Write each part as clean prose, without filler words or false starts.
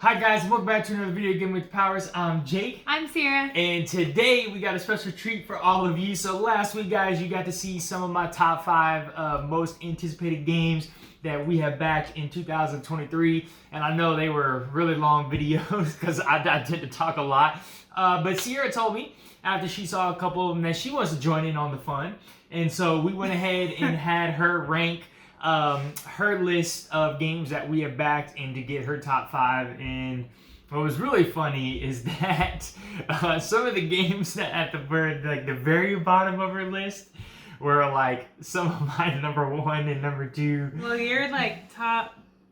Hi guys, welcome back to another video game with Powers. I'm Jake. I'm Cierra. And today we got a special treat for all of you. So last week guys, you got to see some of my top 5 most anticipated games that we have back in 2023. And I know they were really long videos because I tend to talk a lot. But Cierra told me after she saw a couple of them that she wants to join in on the fun. And so we went ahead and had her rank her list of games that we have backed and to get her top 5. And what was really funny is that some of the games that at the very bottom of her list were like some of my number 1 and number 2. Well, you're like out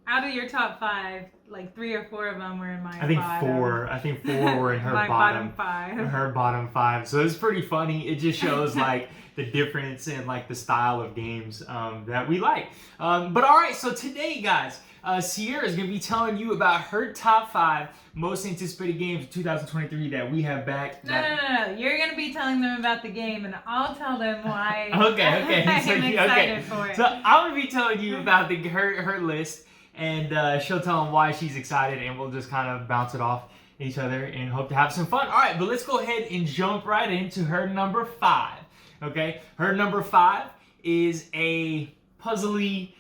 of your top 5, like 3 or 4 of them were in my bottom. 4. I think 4 were in her my bottom 5. Her bottom 5. So it's pretty funny. It just shows like the difference in like the style of games that we like. But all right, so today, guys, Cierra is going to be telling you about her top 5 most anticipated games of 2023 that we have back. No. You're going to be telling them about the game, and I'll tell them why. Okay. I'm excited for it. So I'm going to be telling you about her list, and she'll tell them why she's excited, and we'll just kind of bounce it off each other and hope to have some fun. All right, but let's go ahead and jump right into her number 5. Okay, her number 5 is a puzzly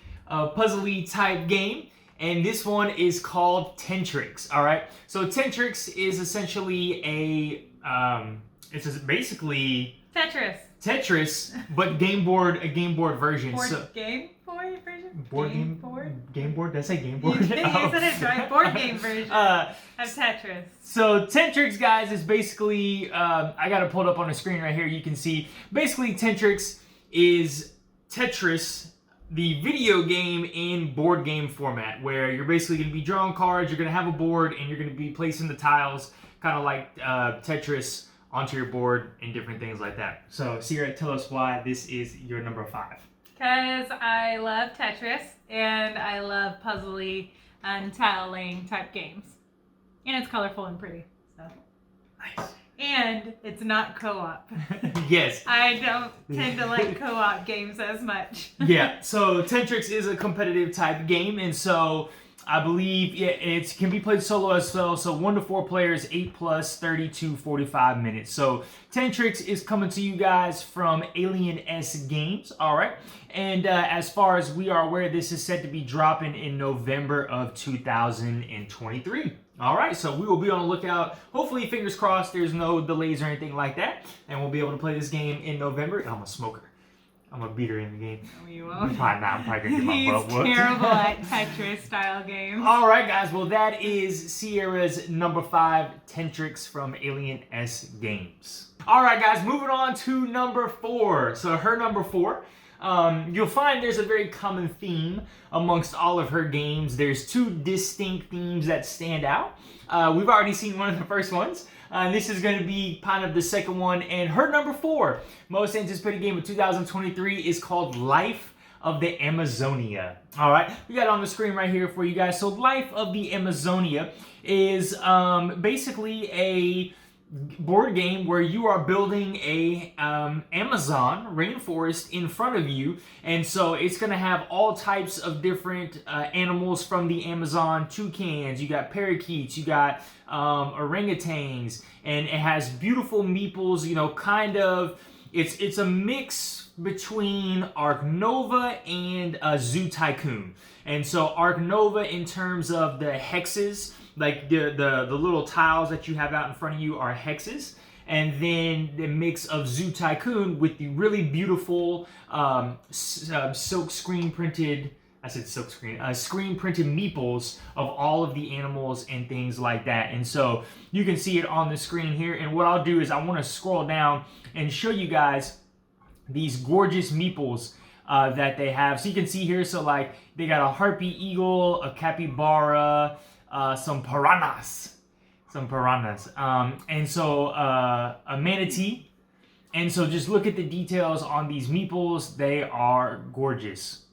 type game, and this one is called Tentrix. All right, so Tentrix is essentially basically Tetris, but a game board version. Game board version? Game board? Did I say game board? You said it right. Board game version of Tetris. So Tentrix, guys, is basically, I got it pulled up on the screen right here. You can see, basically Tentrix is Tetris, the video game in board game format, where you're basically going to be drawing cards, you're going to have a board, and you're going to be placing the tiles, kind of like Tetris, onto your board and different things like that. So, Cierra, tell us why this is your number 5. Because I love Tetris, and I love puzzly and tile laying type games. And it's colorful and pretty. So. Nice. And it's not co-op. Yes. I don't tend to like co-op games as much. Yeah, so Tentrix is a competitive type game, and so I believe it can be played solo as well. So 1 to 4 players, 8 plus, 30 to 45 minutes. So Tentrix is coming to you guys from Alien S Games. All right. And as far as we are aware, this is set to be dropping in November of 2023. All right. So we will be on the lookout. Hopefully, fingers crossed, there's no delays or anything like that. And we'll be able to play this game in November. I'm a smoker. I'm a beater in the game. No, you won't. Probably not. I'm probably going to get my butt whooped. He's terrible at Tetris-style games. All right, guys. Well, that is Cierra's number 5, Tentrix from Alien S Games. All right, guys. Moving on to number 4. So her number 4, you'll find there's a very common theme amongst all of her games. There's 2 distinct themes that stand out. We've already seen one of the first ones. This is going to be kind of the second one. And her number 4 most anticipated game of 2023 is called Life of the Amazonia. All right, we got it on the screen right here for you guys. So Life of the Amazonia is basically a board game where you are building a Amazon rainforest in front of you, and so it's going to have all types of different animals from the Amazon. Toucans, you got parakeets, you got orangutans, and it has beautiful meeples. You know, kind of it's a mix between Ark Nova and Zoo Tycoon. And so Ark Nova, in terms of the hexes, like the little tiles that you have out in front of you are hexes. And then the mix of Zoo Tycoon with the really beautiful silk screen printed, screen printed meeples of all of the animals and things like that. And so you can see it on the screen here. And what I'll do is I want to scroll down and show you guys these gorgeous meeples that they have. So you can see here, so like they got a harpy eagle, a capybara, some piranhas, and so a manatee. And so just look at the details on these meeples. They are gorgeous.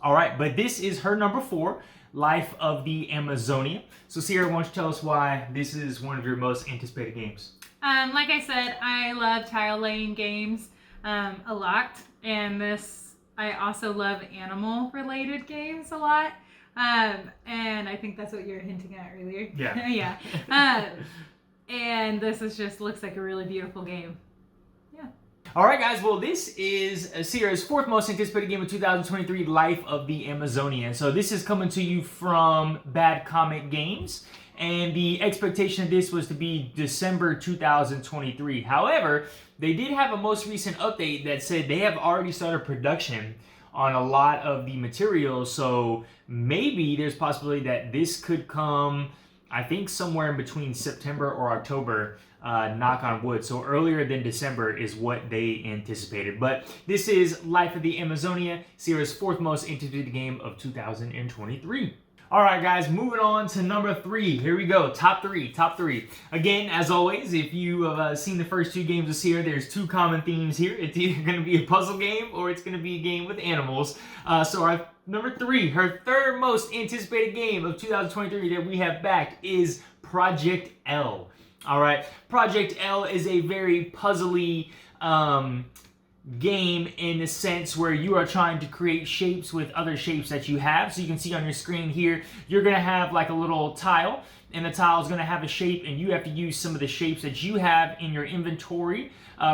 All right, but this is her number 4, Life of the Amazonia. So Cierra, why don't you tell us why this is one of your most anticipated games? Like I said, I love tile laying games a lot, and I also love animal related games a lot. And I think that's what you were hinting at earlier. Yeah. Yeah. And this just looks like a really beautiful game. Yeah. All right, guys. Well, this is Sierra's fourth most anticipated game of 2023, Life of the Amazonia. So this is coming to you from Bad Comic Games. And the expectation of this was to be December 2023. However, they did have a most recent update that said they have already started production on a lot of the materials. So maybe there's a possibility that this could come, I think, somewhere in between September or October, knock on wood. So earlier than December is what they anticipated. But this is Life of the Amazonia, Sierra's fourth most anticipated game of 2023. All right, guys, moving on to number 3. Here we go. Top three. Again, as always, if you have seen the first 2 games of Sierra, there's 2 common themes here. It's either going to be a puzzle game or it's going to be a game with animals. So our number 3, her third most anticipated game of 2023 that we have back is Project L. All right, Project L is a very puzzly game in the sense where you are trying to create shapes with other shapes that you have. So you can see on your screen here, you're going to have like a little tile, and the tile is going to have a shape, and you have to use some of the shapes that you have in your inventory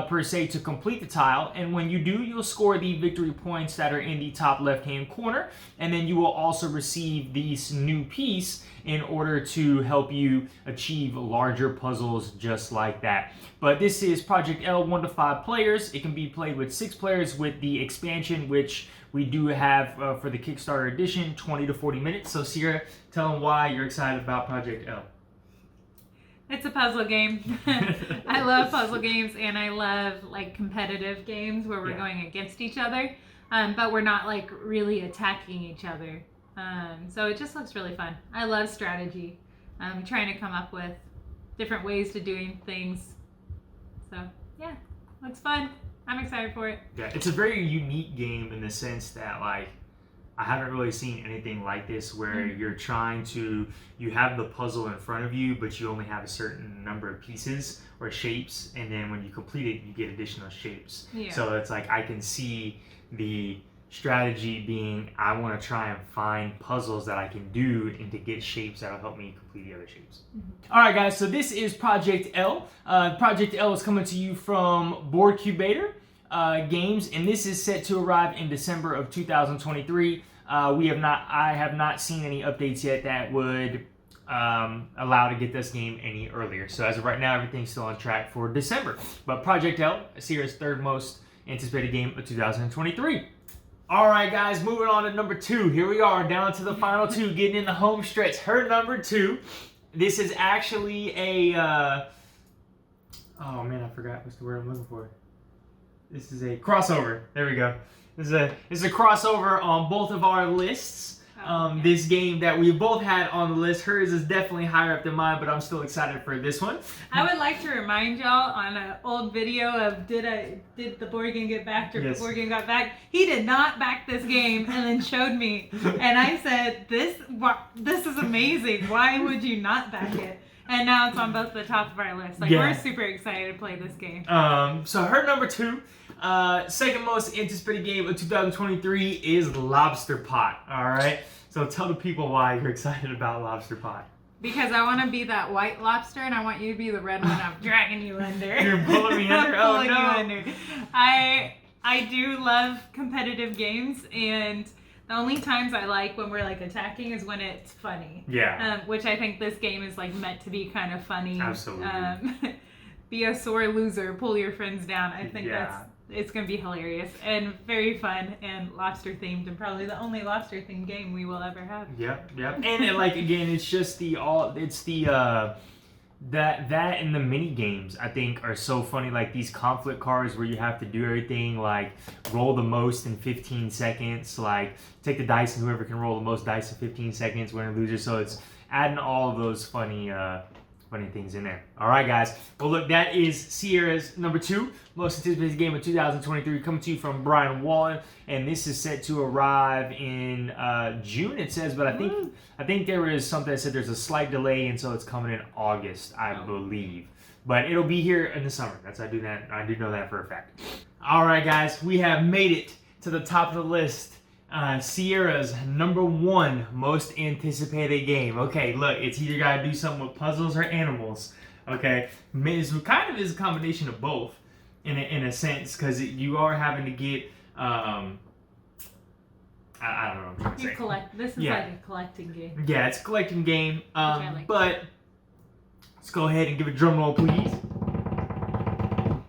per se to complete the tile. And when you do, you'll score the victory points that are in the top left hand corner, and then you will also receive this new piece in order to help you achieve larger puzzles just like that. But this is Project L, 1 to 5 players. It can be played with 6 players with the expansion, which we do have for the Kickstarter edition, 20 to 40 minutes. So Cierra, tell them why you're excited about Project L. It's a puzzle game. I love puzzle games, and I love like competitive games where we're going against each other, but we're not like really attacking each other. So it just looks really fun. I love strategy. Trying to come up with different ways to doing things. So yeah, looks fun. I'm excited for it. Yeah, it's a very unique game in the sense that like I haven't really seen anything like this where you're trying to, you have the puzzle in front of you, but you only have a certain number of pieces or shapes, and then when you complete it, you get additional shapes. Yeah. So it's like I can see the strategy being, I want to try and find puzzles that I can do and to get shapes that'll help me complete the other shapes. All right, guys, so this is Project L. Project L is coming to you from Board Cubator Games, and this is set to arrive in December of 2023. I have not seen any updates yet that would allow to get this game any earlier. So as of right now, everything's still on track for December. But Project L, Sierra's third most anticipated game of 2023. All right, guys, moving on to number 2. Here we are, down to the final 2, getting in the home stretch. Her number 2. This is actually a, oh man, I forgot what's the word I'm looking for. This is a crossover. There we go. This is a crossover on both of our lists. This game that we both had on the list. Hers is definitely higher up than mine, but I'm still excited for this one. I would like to remind y'all on an old video of did the board game get backed or the board game got backed? He did not back this game and then showed me, and I said, this is amazing. Why would you not back it? And now it's on both the top of our list. Like we're super excited to play this game. So her number 2. Second most anticipated game of 2023 is Lobster Pot. All right, so tell the people why you're excited about Lobster Pot. Because I want to be that white lobster, and I want you to be the red one. I'm dragging you under. You're pulling me under. I'm pulling you under. I do love competitive games, and the only times I like when we're like attacking is when it's funny. Yeah. Which I think this game is like meant to be kind of funny. Absolutely. Be a sore loser, pull your friends down. I think it's going to be hilarious and very fun and lobster themed, and probably the only lobster themed game we will ever have. Yep. And like again, it's just that and the mini games I think are so funny. Like these conflict cards where you have to do everything like roll the most in 15 seconds, like take the dice and whoever can roll the most dice in 15 seconds, winner loser. So it's adding all of those funny things in there. All right, guys. Well, look, that is Sierra's number 2 most anticipated game of 2023, coming to you from Brian Wallen, and this is set to arrive in June. It says, but I think there is something that said there's a slight delay, and so it's coming in August, I believe. But it'll be here in the summer. I do know that for a fact. All right, guys, we have made it to the top of the list. Sierra's #1 most anticipated game. Okay, look, it's either gotta do something with puzzles or animals. Okay, it kind of is a combination of both, in a sense, because you are having to get I don't know what I'm trying to say. This is like a collecting game. Yeah, it's a collecting game. Like. But let's go ahead and give a drum roll, please.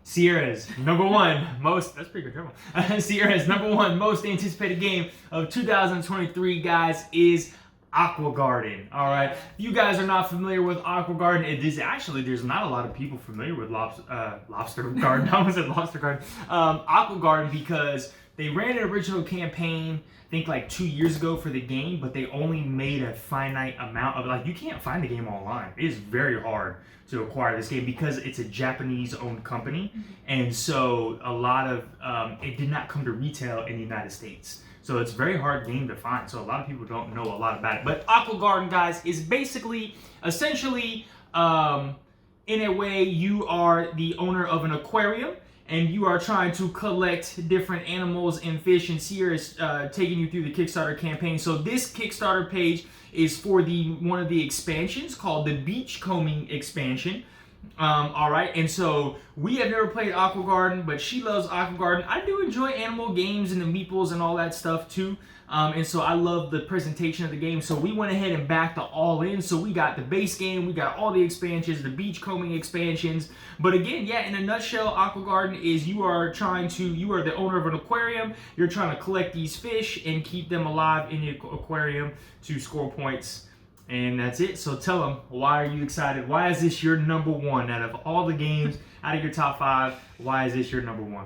Sierra's #1 most, that's pretty good drum roll. Sierra's #1 most anticipated game of 2023, guys, is Aqua Garden. All right, if you guys are not familiar with Aqua Garden, there's not a lot of people familiar with Lobster Garden. I almost said Lobster Garden. Aqua Garden, because they ran an original campaign, I think like 2 years ago for the game, but they only made a finite amount of, like, you can't find the game online. It is very hard to acquire this game because it's a Japanese-owned company, and so a lot of it did not come to retail in the United States. So it's a very hard game to find. So a lot of people don't know a lot about it. But Aqua Garden, guys, is essentially, in a way, you are the owner of an aquarium, and you are trying to collect different animals and fish, and Cierra is taking you through the Kickstarter campaign. So this Kickstarter page is for one of the expansions called the Beachcombing expansion. All right, and so we have never played Aqua Garden, but she loves Aqua Garden. I do enjoy animal games and the meeples and all that stuff too. And so I love the presentation of the game. So we went ahead and backed the all in. So we got the base game, we got all the expansions, the Beachcombing expansions. But again, yeah, in a nutshell, Aqua Garden is you are the owner of an aquarium. You're trying to collect these fish and keep them alive in the aquarium to score points. And that's it. So tell them, why are you excited? Why is this your #1 out of all the games, out of your top 5? Why is this your #1?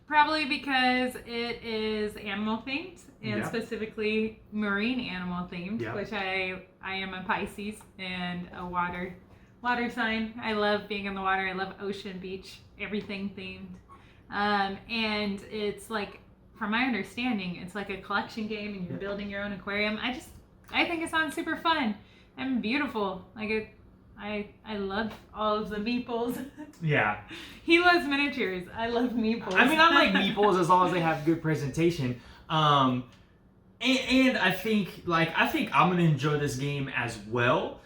Probably because it is animal themed, and specifically marine animal themed, which I am a Pisces and a water sign. I love being in the water. I love ocean, beach, everything themed. And it's like, from my understanding, it's like a collection game, and you're building your own aquarium. I think it sounds super fun and beautiful. Like I love all of the meeples. Yeah. He loves miniatures. I love meeples. I mean, I like meeples as long as they have good presentation. And I think I'm gonna enjoy this game as well.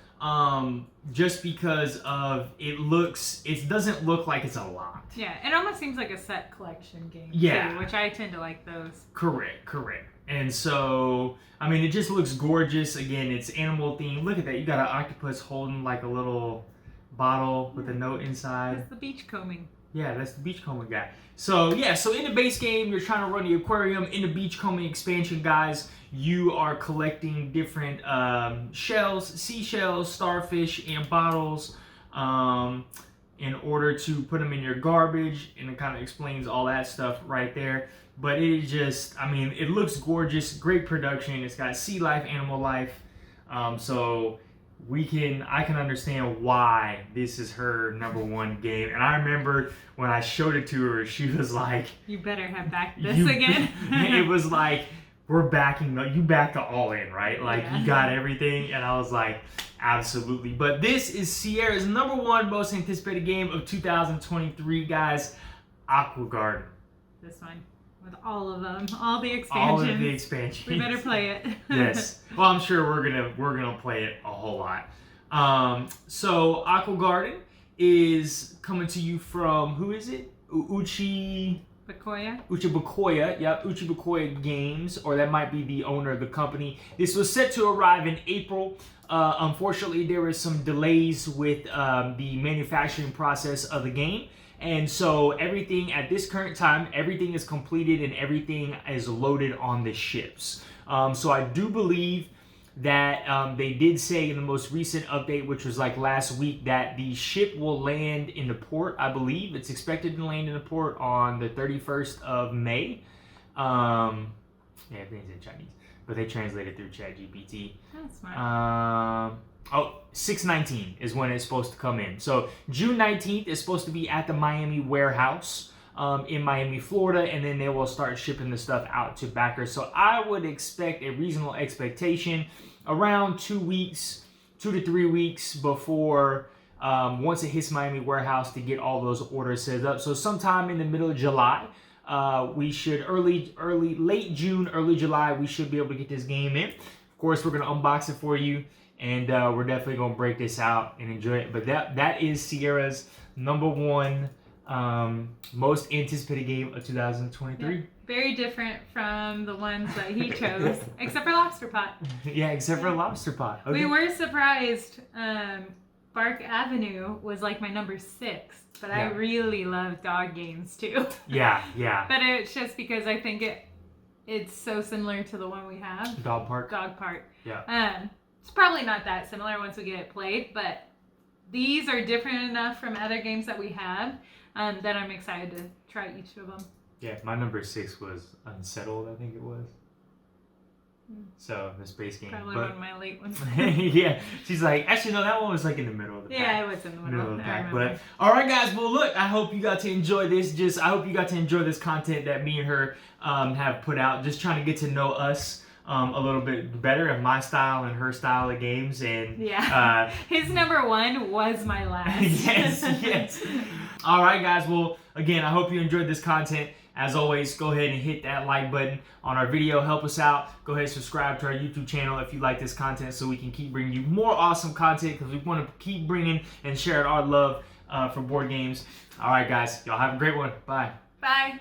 Just because of it doesn't look like it's a lot. Yeah, it almost seems like a set collection game. Yeah. Too, which I tend to like those. Correct. And so, I mean, it just looks gorgeous. Again, it's animal themed. Look at that. You got an octopus holding like a little bottle with a note inside. That's the Beachcombing. Yeah, that's the Beachcombing guy. So, yeah, so in the base game, you're trying to run the aquarium. In the Beachcombing expansion, guys, you are collecting different shells, seashells, starfish, and bottles in order to put them in your garbage. And it kind of explains all that stuff right there. But it is just, I mean, it looks gorgeous, great production. It's got sea life, animal life. So I can understand why this is her #1 game. And I remember when I showed it to her, she was like, "You better have backed this again." It was like, you backed it all in, right? Like, you got everything. And I was like, absolutely. But this is Sierra's #1 most anticipated game of 2023, guys. Aqua Garden. This one. With all of them, all the expansions. All of the expansions. We better play it. Yes. Well, I'm sure we're gonna play it a whole lot. So Aqua Garden is coming to you from, who is it? Uchibakoya. Yep, Uchibakoya Games, or that might be the owner of the company. This was set to arrive in April. Unfortunately, there were some delays with the manufacturing process of the game. And so everything at this current time, everything is completed and everything is loaded on the ships. So I do believe that they did say in the most recent update, which was like last week, that the ship will land in the port. I believe it's expected to land in the port on the 31st of May. Yeah, everything's in Chinese, but they translated through ChatGPT. That's smart. 6/19 is when it's supposed to come in. So June 19th is supposed to be at the Miami warehouse in Miami, Florida, and then they will start shipping the stuff out to backers. So I would expect a reasonable expectation around 2 to 3 weeks before once it hits Miami warehouse to get all those orders set up. So sometime in the middle of July, we should late June, early July, we should be able to get this game in. Of course, we're gonna unbox it for you, and we're definitely gonna break this out and enjoy it. But that is Cierra's #1 most anticipated game of 2023. Yeah. Very different from the ones that he chose, except for Lobster Pot. Yeah, except for Lobster Pot. Okay. We were surprised. Bark Avenue was like my #6, but I really love dog games too. Yeah. But it's just because I think it's so similar to the one we have. Dog Park. Yeah. It's probably not that similar once we get it played, but these are different enough from other games that we have that I'm excited to try each of them. Yeah, my #6 was Unsettled, I think it was. So, the space game. Probably one of my late ones. Yeah, she's like, actually, no, that one was like in the middle of the pack. Yeah, it was in the middle of the I pack. remember. But, alright, guys, well, look, I hope you got to enjoy this. I hope you got to enjoy this content that me and her have put out. Just trying to get to know us a little bit better of my style and her style of games. And yeah, his #1 was my last. Yes. Alright, guys, well, again, I hope you enjoyed this content. As always, go ahead and hit that like button on our video. Help us out. Go ahead and subscribe to our YouTube channel if you like this content so we can keep bringing you more awesome content, because we want to keep bringing and sharing our love for board games. All right, guys. Y'all have a great one. Bye. Bye.